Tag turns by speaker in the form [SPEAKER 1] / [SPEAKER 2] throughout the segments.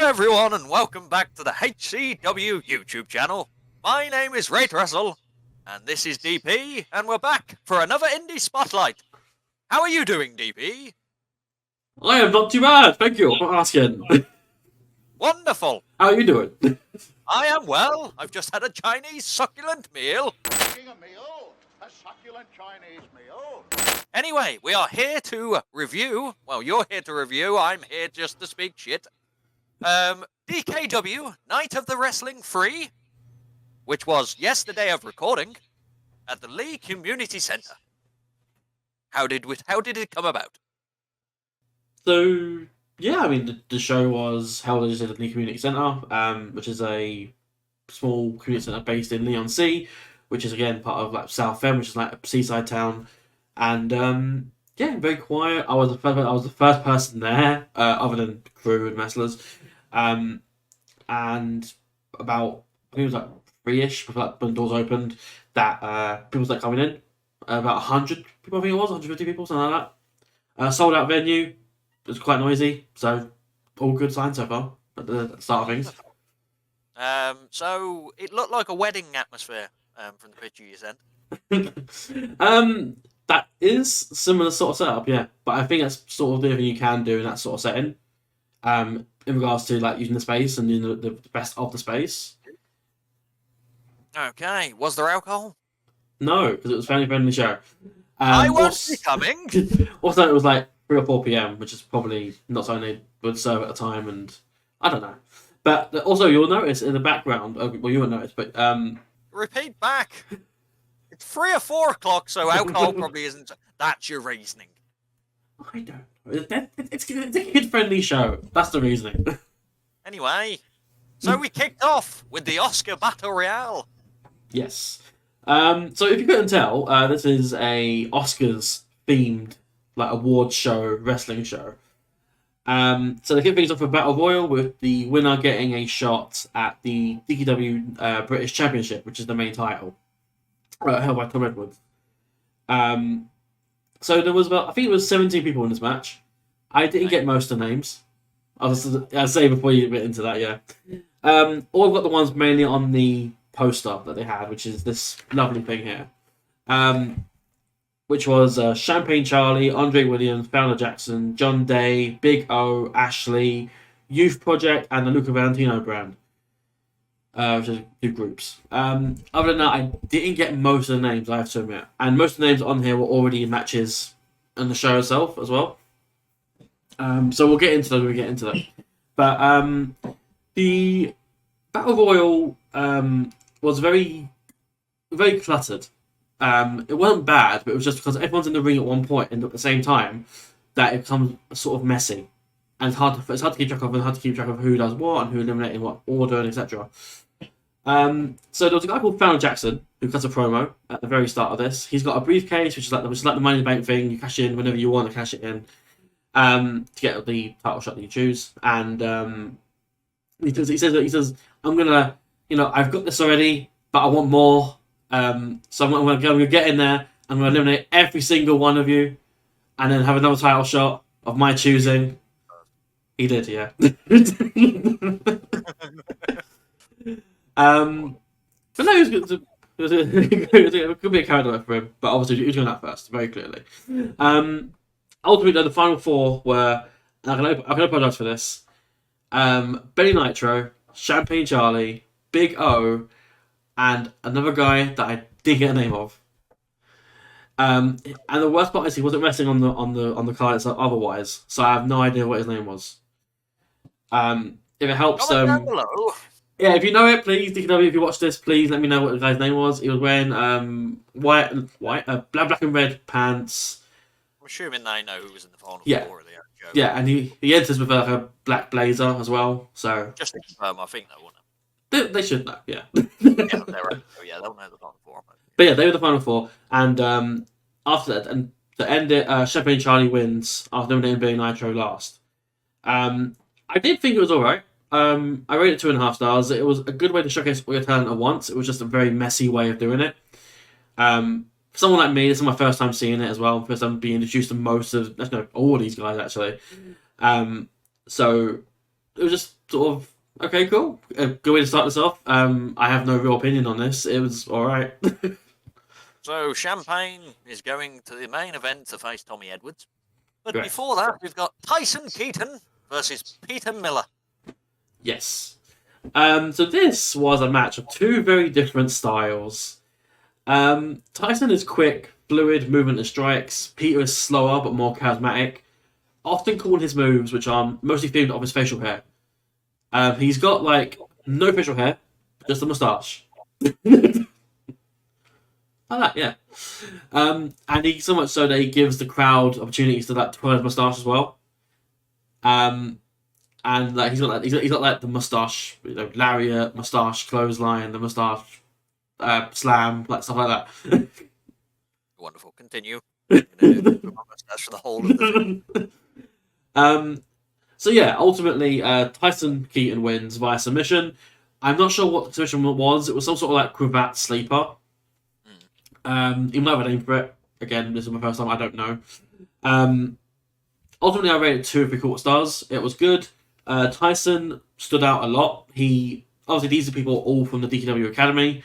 [SPEAKER 1] everyone, and welcome back to the HCW YouTube channel. My name is Ratewrestle, and this is DP, and we're back for another Indie Spotlight. How are you doing, DP?
[SPEAKER 2] I am not too bad, thank you for asking.
[SPEAKER 1] Wonderful.
[SPEAKER 2] How are you doing?
[SPEAKER 1] I am well. I've just had a Chinese succulent meal.
[SPEAKER 3] A succulent Chinese meal.
[SPEAKER 1] Anyway, we are here to review. Well, you're here to review. I'm here just to speak shit. DKW Night of the Wrestling 3, which was yesterday of recording at the Leigh Community Center. How did it come about?
[SPEAKER 2] So, yeah, I mean, the show was held at the Leigh Community Center, which is a small community center based in Leigh-on-sea, which is again part of like Southend, which is like a seaside town, and yeah, very quiet. I was the first person there, other than crew and wrestlers, and about I think it was like 3-ish before like, when the doors opened, that people started coming in. About 100 people, I think it was 150 people, something like that. Sold out venue. It was quite noisy, so all good signs so far at the start of things.
[SPEAKER 1] So it looked like a wedding atmosphere from the picture you sent.
[SPEAKER 2] That is similar sort of setup, yeah. But I think that's sort of the thing you can do in that sort of setting. In regards to like using the space and using the best of the space.
[SPEAKER 1] Okay, was there alcohol?
[SPEAKER 2] No, because it was a family friendly show.
[SPEAKER 1] I won't be coming.
[SPEAKER 2] Also, it was like 3 or 4 p.m, which is probably not something they would serve at a time, and I don't know. But also, you'll notice in the background. Well, you won't notice, but
[SPEAKER 1] Repeat back. It's 3 or 4 o'clock, so alcohol probably isn't. That's your reasoning.
[SPEAKER 2] I don't know. It's a kid-friendly show. That's the reasoning.
[SPEAKER 1] Anyway, so we kicked off with the Oscar Battle Royale.
[SPEAKER 2] Yes. So if you couldn't tell, this is a Oscars-themed like awards show, wrestling show. So they kick things off with Battle Royal with the winner getting a shot at the DKW British Championship, which is the main title, held by Tom Edwards. So there was I think it was 17 people in this match. I didn't get most of the names. I'll say before you get into that, yeah. All I've got the ones mainly on the poster that they had, which is this lovely thing here. Which was Champagne Charlie, Andre Williams, Fowler Jackson, John Day, Big O, Ashley, Youth Project, and the Luca Valentino brand. Which is 2 groups. Other than that, I didn't get most of the names, I have to admit. And most of the names on here were already in matches in the show itself as well. So we'll get into that when we get into that. But the Battle Royal was very, very cluttered. It wasn't bad, but it was just because everyone's in the ring at one point and at the same time that it becomes sort of messy. And it's hard to keep track of, and hard to keep track of who does what and who eliminated in what order and etc. So there was a guy called Fowler Jackson who cuts a promo at the very start of this. He's got a briefcase, which is like the Money in the Bank thing. You cash in whenever you want to cash it in to get the title shot that you choose. And he says, I'm gonna, I've got this already, but I want more. So I'm gonna get in there. I'm gonna eliminate every single one of you, and then have another title shot of my choosing. He did, yeah. But no, it could be a character for him, but obviously he was doing that first, very clearly. Ultimately, the final 4 were, and I can apologise for this, Benny Nitro, Champagne Charlie, Big O, and another guy that I didn't get a name of. And the worst part is he wasn't wrestling on the card itself otherwise, so I have no idea what his name was. If it helps,
[SPEAKER 1] Comment down below.
[SPEAKER 2] yeah, if you know it, please DKW. If you watch this, please let me know what the guy's name was. He was wearing black and red pants.
[SPEAKER 1] I'm assuming they know who was in the final 4 of the show.
[SPEAKER 2] Yeah, and he enters with like a black blazer as well. So
[SPEAKER 1] Just to confirm, I think they won it.
[SPEAKER 2] they should know, yeah.
[SPEAKER 1] Yeah, they'll know the final 4.
[SPEAKER 2] But yeah, they were the final 4, and after that, and to end it, Champagne Charlie wins after eliminating Billy Nitro last. I did think it was alright. I rated it 2.5 stars. It was a good way to showcase all your talent at once. It was just a very messy way of doing it. For someone like me, this is my first time seeing it as well. First time being introduced to all of these guys actually. So it was just sort of okay, cool. Good way to start this off. I have no real opinion on this. It was all right.
[SPEAKER 1] So Champagne is going to the main event to face Tommy Edwards. But
[SPEAKER 2] Correct.
[SPEAKER 1] before that, we've got Tyson Keaton versus Peter Miller.
[SPEAKER 2] Yes. So this was a match of two very different styles. Tyson is quick, fluid movement and strikes. Peter is slower but more charismatic, often calling his moves, which are mostly themed off his facial hair. He's got like no facial hair, just a moustache. Like that, yeah. And he so much so that he gives the crowd opportunities to like twirl his moustache as well. And like he's got like the moustache, lariat, moustache clothesline, the moustache slam, like stuff like that.
[SPEAKER 1] Wonderful. Continue. I'm gonna do my mustache for the whole of the video.
[SPEAKER 2] So yeah, ultimately Tyson Keaton wins via submission. I'm not sure what the submission was. It was some sort of like cravat sleeper. He might have a name for it. Again, this is my first time. I don't know. Ultimately, I rated 2 3/4 stars. It was good. Tyson stood out a lot. He obviously these are people all from the DKW Academy.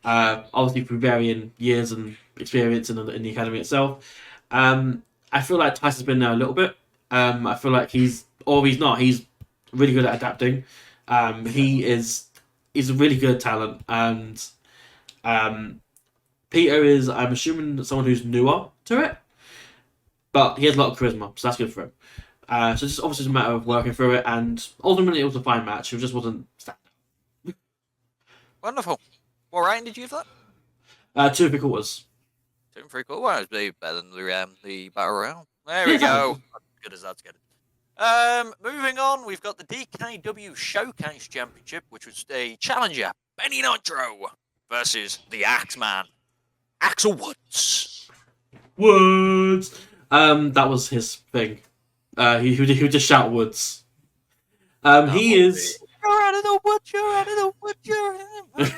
[SPEAKER 2] Obviously through varying years and experience in the academy itself. I feel like Tyson's been there a little bit. I feel like he's not. He's really good at adapting. He's a really good talent, and Peter is, I'm assuming, someone who's newer to it, but he has a lot of charisma, so that's good for him. So it's just obviously a matter of working through it, and ultimately it was a fine match. It just wasn't stand up.
[SPEAKER 1] Wonderful. What rating did you give that?
[SPEAKER 2] 2 3/4.
[SPEAKER 1] 2 3/4. Well, it was better than the Battle Royale. There we go. Good as that's good. Moving on, we've got the DKW Showcase Championship, which was a challenger, Benny Nitro, versus the Axeman, Axel Woods.
[SPEAKER 2] Woods. That was his thing. He would just shout Woods. He is.
[SPEAKER 1] You're out of the woods. You're out of the woods. You're out of the woods.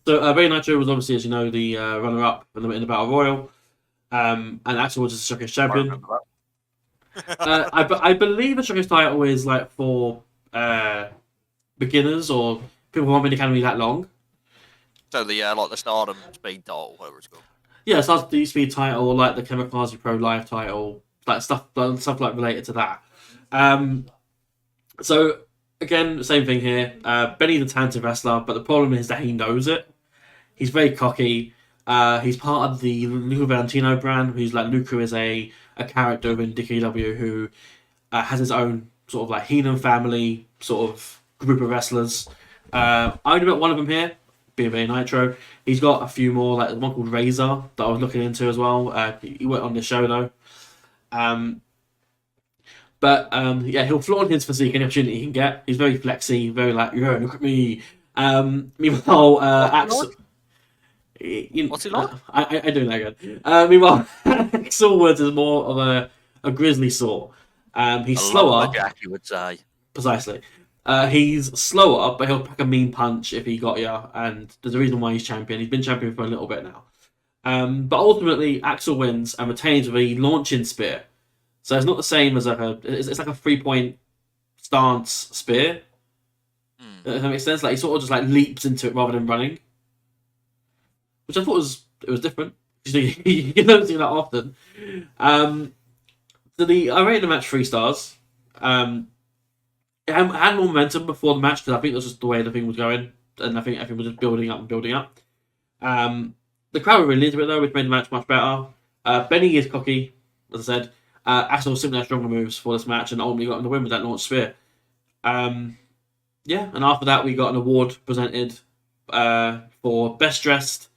[SPEAKER 2] So Benny Nitro was obviously, as you know, the runner-up in the Battle Royal, and Axel Woods is the Showcase champion. I believe the Showcase title is like for beginners or people who haven't been in the academy that long.
[SPEAKER 1] So the like the Stardom Speed title, whatever it's called.
[SPEAKER 2] Yeah, so that's the Speed title, or like the Kamikaze Pro Live title, like stuff like related to that. So again, same thing here. Benny's a talented wrestler, but the problem is that he knows it. He's very cocky. He's part of the Luca Valentino brand. Who's like Luca is a character in DKW who has his own sort of like Heenan family sort of group of wrestlers. I only met one of them here, being Benny Nitro. He's got a few more, like one called Razor that I was looking into as well. He went on the show though. But yeah, he'll flaunt his physique any opportunity he can get. He's very flexy, very like, yeah, look at me. Meanwhile, Axel.
[SPEAKER 1] What's he like?
[SPEAKER 2] I do that good. Meanwhile, Axel Woods is more of a grizzly sort. He's slower.
[SPEAKER 1] Like Jackie would say.
[SPEAKER 2] Precisely. He's slower, but he'll pack a mean punch if he got you. And there's a reason why he's champion. He's been champion for a little bit now. But ultimately, Axel wins and retains with a launching spear. So it's not the same as it's like a 3-point stance spear. Does that make sense? Like he sort of just like leaps into it rather than running. Which I thought was different. You don't see that often. So I rated the match 3 stars. It had more momentum before the match because I think that's just the way the thing was going, and I think everything was just building up and building up. The crowd were really into it though, which made the match much better. Benny is cocky, as I said. Axel simply had stronger moves for this match and ultimately got him the win with that launch spear. Yeah, and after that we got an award presented for Best Dressed,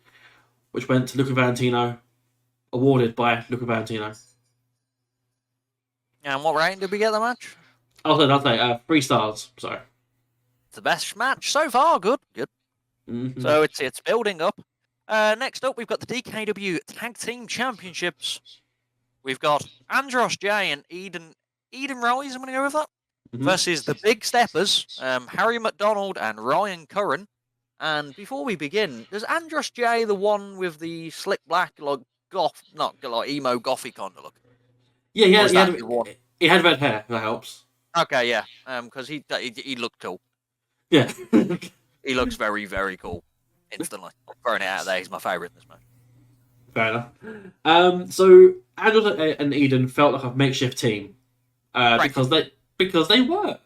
[SPEAKER 2] which went to Luca Valentino, awarded by Luca Valentino.
[SPEAKER 1] And what rating did we get the match?
[SPEAKER 2] I'll say 3 stars. Sorry.
[SPEAKER 1] The best match so far. Good.
[SPEAKER 2] Mm-hmm.
[SPEAKER 1] So it's building up. Next up, we've got the DKW Tag Team Championships. We've got Andros J and Eden Rise, I'm going to go with that, versus the Big Steppers, Harry McDonald and Ryan Curran. And before we begin, is Andros J the one with the slick black, like not like emo gothy kind of look?
[SPEAKER 2] Yeah, he had red hair. That helps.
[SPEAKER 1] Okay, yeah. Because he looked cool.
[SPEAKER 2] Yeah.
[SPEAKER 1] He looks very, very cool. Instantly. I'm throwing it out there. He's my favourite in this match.
[SPEAKER 2] Fair enough. So Andros and Eden felt like a makeshift team
[SPEAKER 1] Right.
[SPEAKER 2] because they were.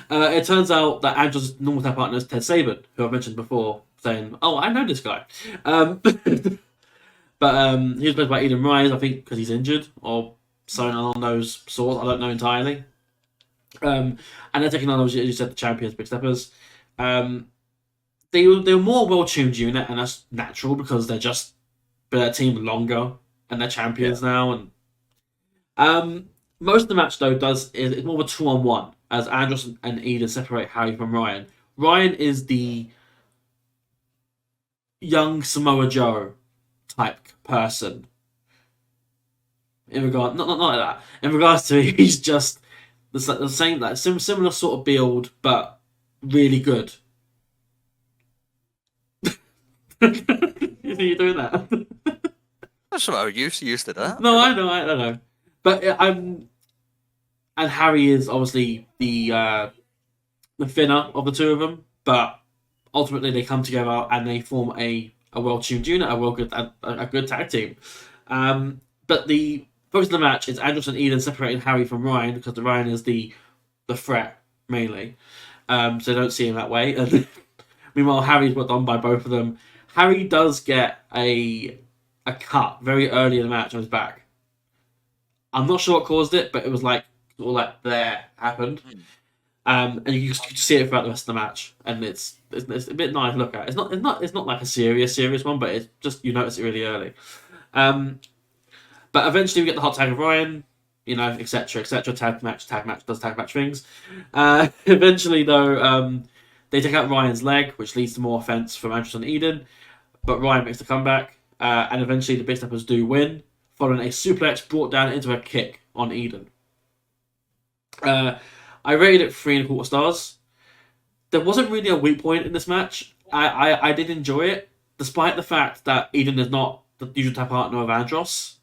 [SPEAKER 2] It turns out that Andros' normal tag partner is Ted Saban, who I've mentioned before, saying, "Oh, I know this guy." But he was played by Eden Rise, I think, because he's injured or something along those sorts. I don't know entirely. And they're taking on, as you said, the champions, Big Steppers. They were more well-tuned unit, and that's natural because they're just been a team longer and they're champions now. And most of the match though is more of a 2-on-1 as Andros and Eden separate Harry from Ryan. Ryan is the young Samoa Joe type person. In regard, not like that. In regards to he's just the same, like similar sort of build, but really good. Are you doing that?
[SPEAKER 1] That's so used to that.
[SPEAKER 2] No, I know. But and Harry is obviously the thinner of the two of them, but ultimately they come together and they form a well-tuned unit, a good tag team. But the focus of the match is Andros and Eden separating Harry from Ryan because the Ryan is the threat mainly, so they don't see him that way. And meanwhile, Harry's put on by both of them. Harry does get a cut very early in the match on his back. I'm not sure what caused it, but it was like all that there happened. And you see it throughout the rest of the match, and it's a bit nice to look at. It's not like a serious one, but it's just you notice it really early. But eventually we get the hot tag of Ryan, etc. Tag match does tag match things. Eventually though, they take out Ryan's leg, which leads to more offense from Andros and Eden, but Ryan makes the comeback, and eventually the Big Steppers do win, following a suplex brought down into a kick on Eden. I rated it 3.25 stars. There wasn't really a weak point in this match. I did enjoy it, despite the fact that Eden is not the usual tag partner of Andros.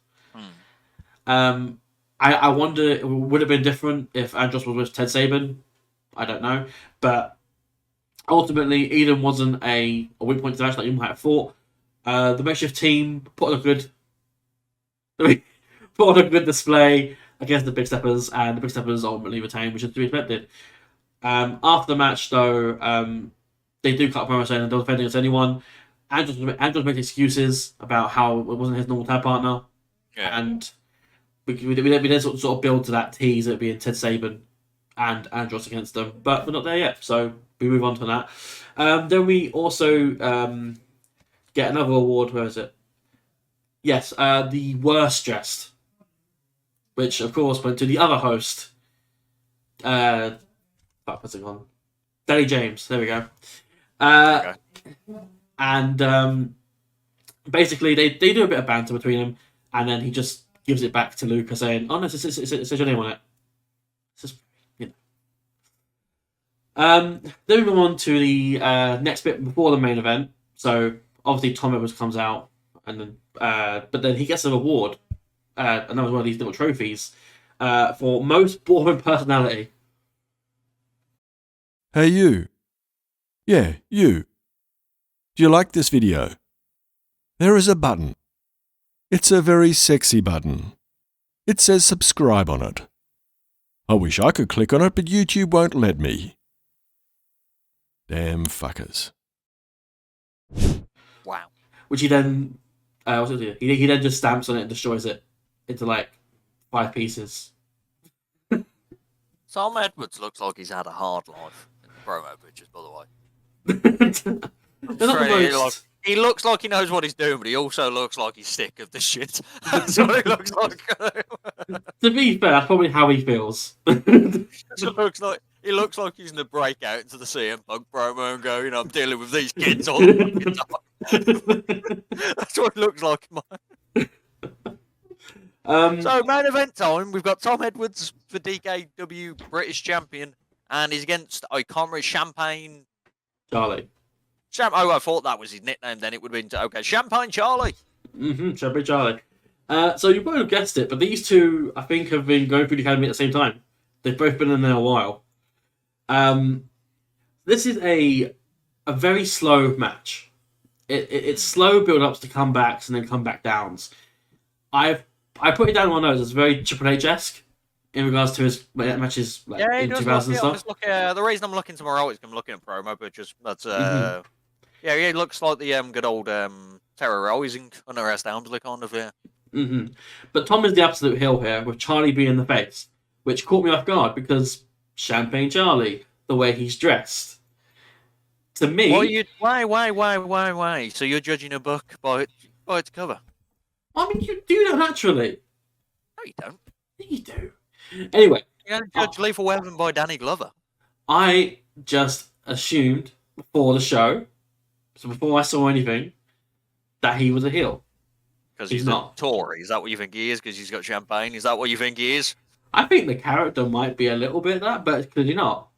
[SPEAKER 2] I wonder, it would have been different if Andros was with Ted Saban. I don't know. But ultimately, Eden wasn't a weak point to the match like you might have thought. The makeshift team put on a good display against the Big Steppers, and the Big Steppers ultimately retained, which is to be expected. After the match, though, they do cut a promo saying they're defending against anyone. Andros makes excuses about how it wasn't his normal tag partner, and we then sort of build to that tease of it being Ted Saban and Andros against them, but we're not there yet, so we move on to that. Then we also get another award. Where is it? Yes, the worst dressed, which of course went to the other host. What's it called? Danny James. There we go.
[SPEAKER 1] Okay.
[SPEAKER 2] And basically they do a bit of banter between them, and then he just gives it back to Luca saying, "Oh no, it says your name on it." It's just, Then we move on to the next bit before the main event. So obviously Tom Edwards comes out, and then but then he gets an award, another one of these little trophies, for most boring personality.
[SPEAKER 4] Hey you. Yeah, you. Do you like this video? There is a button. It's a very sexy button. It says subscribe on it. I wish I could click on it, but YouTube won't let me. Damn fuckers.
[SPEAKER 1] Wow.
[SPEAKER 2] Which he then, what's it do? He then just stamps on it and destroys it into like 5 pieces.
[SPEAKER 1] Tom Edwards looks like he's had a hard life in the promo pictures, by the way.
[SPEAKER 2] They're not the most...
[SPEAKER 1] He looks like he knows what he's doing, but he also looks like he's sick of the shit. That's what he looks like.
[SPEAKER 2] To be fair, that's probably how he feels.
[SPEAKER 1] He looks like he's in the breakout into the CM Punk promo and go, I'm dealing with these kids all the fucking time. That's what it looks like, man. So, main event time, we've got Tom Edwards for DKW British Champion, and he's against, I can't remember, Champagne...
[SPEAKER 2] Charlie.
[SPEAKER 1] I thought that was his nickname then. It would have been, okay, Champagne Charlie.
[SPEAKER 2] Champagne Charlie. So you might have guessed it, but these two, I think, have been going through the academy at the same time. They've both been in there a while. This is a very slow match. It's slow build-ups to comebacks and then comeback downs. I put it down on my notes as very Triple H-esque in regards to his matches like,
[SPEAKER 1] Yeah, he
[SPEAKER 2] in
[SPEAKER 1] does
[SPEAKER 2] 2000 and
[SPEAKER 1] look,
[SPEAKER 2] stuff.
[SPEAKER 1] the reason I'm looking to my right is I'm looking at promo, but just that's
[SPEAKER 2] Mhm.
[SPEAKER 1] yeah, he looks like the good old terrorizing unrest Helmsley kind of
[SPEAKER 2] But Tom is the absolute heel here, with Charlie being the face, which caught me off guard because Champagne Charlie, the way he's dressed. To me,
[SPEAKER 1] Why? So you're judging a book by its cover?
[SPEAKER 2] I mean, you do that naturally.
[SPEAKER 1] No, you don't.
[SPEAKER 2] You do. Anyway,
[SPEAKER 1] You don't judge Lethal Weapon by Danny Glover.
[SPEAKER 2] I just assumed before the show, so before I saw anything, that he was a heel.
[SPEAKER 1] Because
[SPEAKER 2] He's
[SPEAKER 1] he's
[SPEAKER 2] not.
[SPEAKER 1] a Tory. Is that what you think he is? Because he's got champagne? Is that what you think he is?
[SPEAKER 2] I think the character might be a little bit that, but it's clearly not.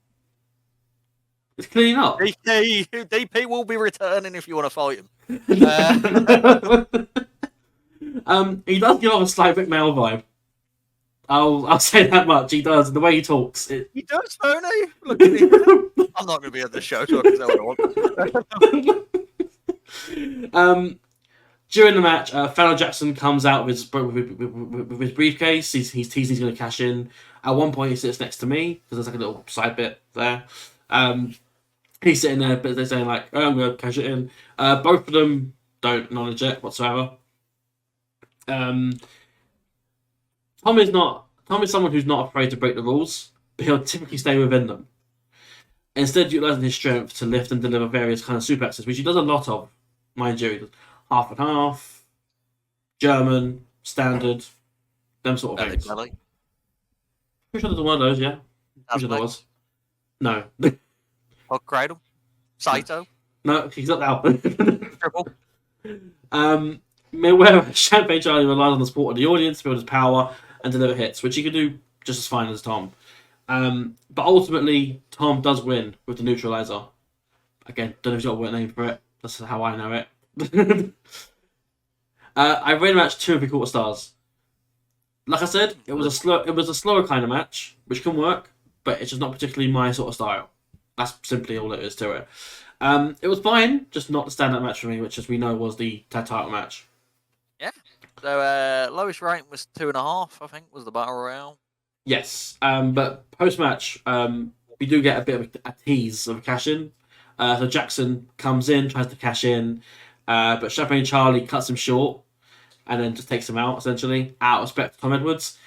[SPEAKER 2] It's clearly not.
[SPEAKER 1] DP will be returning if you want to fight him.
[SPEAKER 2] He does give off a slight bit male vibe. I'll say that much. He does. The way he talks.
[SPEAKER 1] He does, don't he? Look at him. I'm not going to be at the show, so I can say what I want.
[SPEAKER 2] During the match, Fallon Jackson comes out with his briefcase. He's teasing he's going to cash in. At one point, he sits next to me because there's like a little side bit there. He's sitting there, but they're saying like, "Oh, I'm going to cash it in." Both of them don't acknowledge it whatsoever. Tom is someone who's not afraid to break the rules, but he'll typically stay within them. Instead, utilizing his strength to lift and deliver various kind of suplexes, which he does a lot of, mind you. He does half and half, German, standard, them sort of things.
[SPEAKER 1] Belly.
[SPEAKER 2] Pretty sure there's one of those, yeah. Pretty sure there was. No.
[SPEAKER 1] Hog Cradle. Saito.
[SPEAKER 2] No, he's not out.
[SPEAKER 1] Triple.
[SPEAKER 2] Where Champagne Charlie relies on the support of the audience to build his power and deliver hits, which he can do just as fine as Tom. But ultimately, Tom does win with the neutralizer. Again, don't know if he's got a name for it. That's how I know it. I rated the match 2 and 3/4 stars. Like I said, it was a slower kind of match, which can work, but it's just not particularly my sort of style. That's simply all it is to it. It was fine, just not the standout match for me, which, as we know, was the tag title match.
[SPEAKER 1] Yeah. So lowest rating was 2.5. I think was the battle royale.
[SPEAKER 2] Yes, but post match, we do get a bit of a tease of a cash in. So Jackson comes in, tries to cash in, but Champagne Charlie cuts him short, and then just takes him out essentially out of respect to Tom Edwards.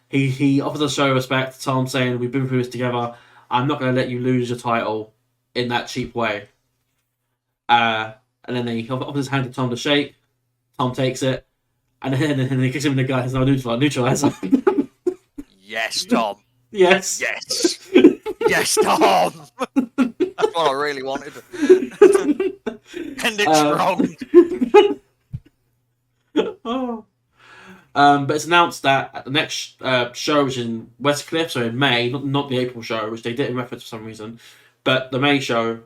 [SPEAKER 2] He offers a show of respect to Tom, saying, "We've been through this together. I'm not going to let you lose your title in that cheap way." And then he offers his hand to Tom to shake. Tom takes it, and then he kicks him in the gut. He's now neutralizer.
[SPEAKER 1] Yes, Tom.
[SPEAKER 2] Yes.
[SPEAKER 1] Yes. Yes, Tom. That's what I really wanted. End it strong.
[SPEAKER 2] Oh. But it's announced that at the next show, which is in Westcliff, so in May, not the April show, which they didn't reference for some reason, but the May show,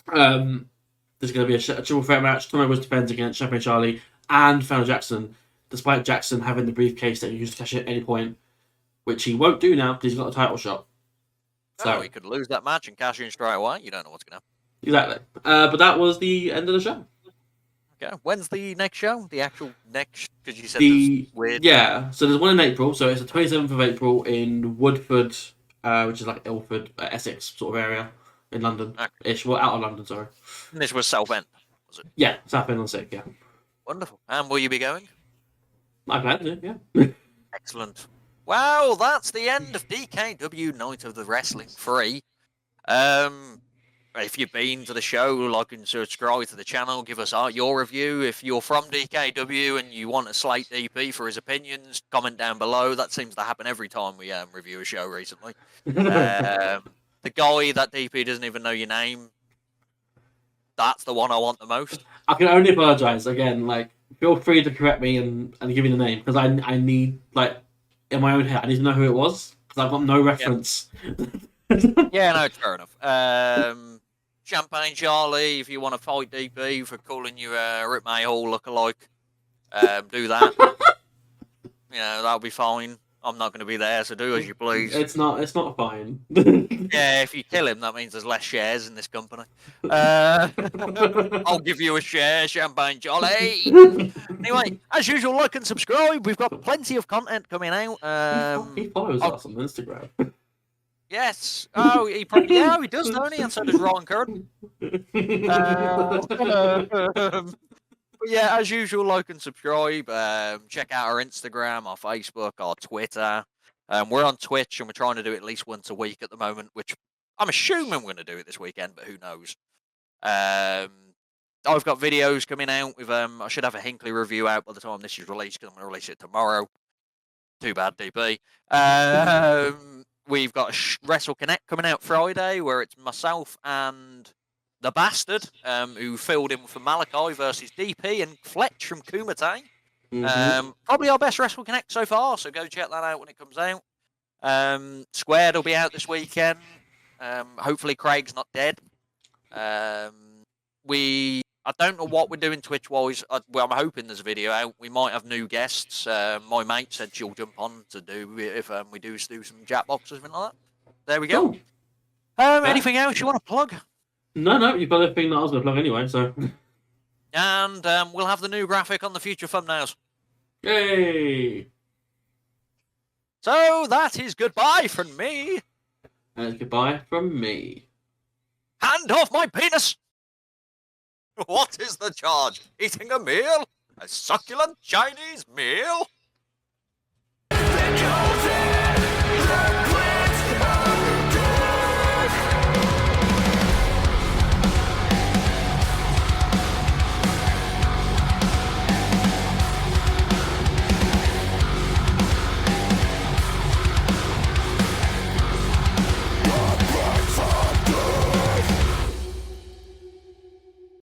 [SPEAKER 2] there's going to be a triple threat match. Tom Edwards defends against Champagne Charlie and Fallon Jackson, despite Jackson having the briefcase that he used to cash at any point, which he won't do now because he's got a title shot.
[SPEAKER 1] So he could lose that match and cash in straight away. You don't know what's going to happen.
[SPEAKER 2] Exactly. But that was the end of the show.
[SPEAKER 1] Okay. When's the next show? The actual next? Because you said
[SPEAKER 2] The
[SPEAKER 1] there's weird.
[SPEAKER 2] Yeah, so there's one in April. So it's the 27th of April in Woodford, which is like Ilford, Essex sort of area in London. Ish. Well, out of London, sorry.
[SPEAKER 1] And this was Southend, was it?
[SPEAKER 2] Yeah, Southend-on-Sea, yeah.
[SPEAKER 1] Wonderful. And will you be going?
[SPEAKER 2] I plan to, yeah.
[SPEAKER 1] Excellent. Well, that's the end of DKW Night of the Wrestling 3. If you've been to the show, like and subscribe to the channel, give us your review. If you're from DKW and you want to slate DP for his opinions, comment down below. That seems to happen every time we review a show recently. The guy that DP doesn't even know your name, that's the one I want the most.
[SPEAKER 2] I can only apologise again. Like, feel free to correct me and give me the name because I need, like, in my own head, I need to know who it was because I've got no reference.
[SPEAKER 1] Yeah, no, it's fair enough. Champagne Charlie, if you want to fight DP for calling you Rip May Hall lookalike, do that. You know, that'll be fine. I'm not going to be there, so do as you please.
[SPEAKER 2] It's not fine.
[SPEAKER 1] Yeah, if you kill him, that means there's less shares in this company. I'll give you a share, Champagne Jolly. Anyway, as usual, like and subscribe. We've got plenty of content coming out.
[SPEAKER 2] He follows us on Instagram.
[SPEAKER 1] Yes. Oh, he probably he does, don't he? And so does Ron Curran. But yeah, as usual, like and subscribe. Check out our Instagram, our Facebook, our Twitter. We're on Twitch, and we're trying to do it at least once a week at the moment, which I'm assuming we're going to do it this weekend, but who knows? I've got videos coming out with I should have a Hinkley review out by the time this is released, because I'm going to release it tomorrow. Too bad, DP. We've got Wrestle Connect coming out Friday, where it's myself and the Bastard, who filled in for Malachi versus DP and Fletch from Kumite. Probably our best Wrestle Connect so far, so go check that out when it comes out. Squared will be out this weekend. Hopefully Craig's not dead. I don't know what we're doing Twitch-wise. Well, I'm hoping there's a video out. We might have new guests. My mate said she'll jump on to do if we do some Jackbox or something like that. There we go.
[SPEAKER 2] Cool.
[SPEAKER 1] Anything else you want to plug?
[SPEAKER 2] No, you've got everything that I was going to plug anyway, so.
[SPEAKER 1] And we'll have the new graphic on the future thumbnails.
[SPEAKER 2] Yay!
[SPEAKER 1] So that is goodbye from me.
[SPEAKER 2] And it's goodbye from me.
[SPEAKER 1] Hand off my penis! What is the charge? Eating a meal? A succulent Chinese meal?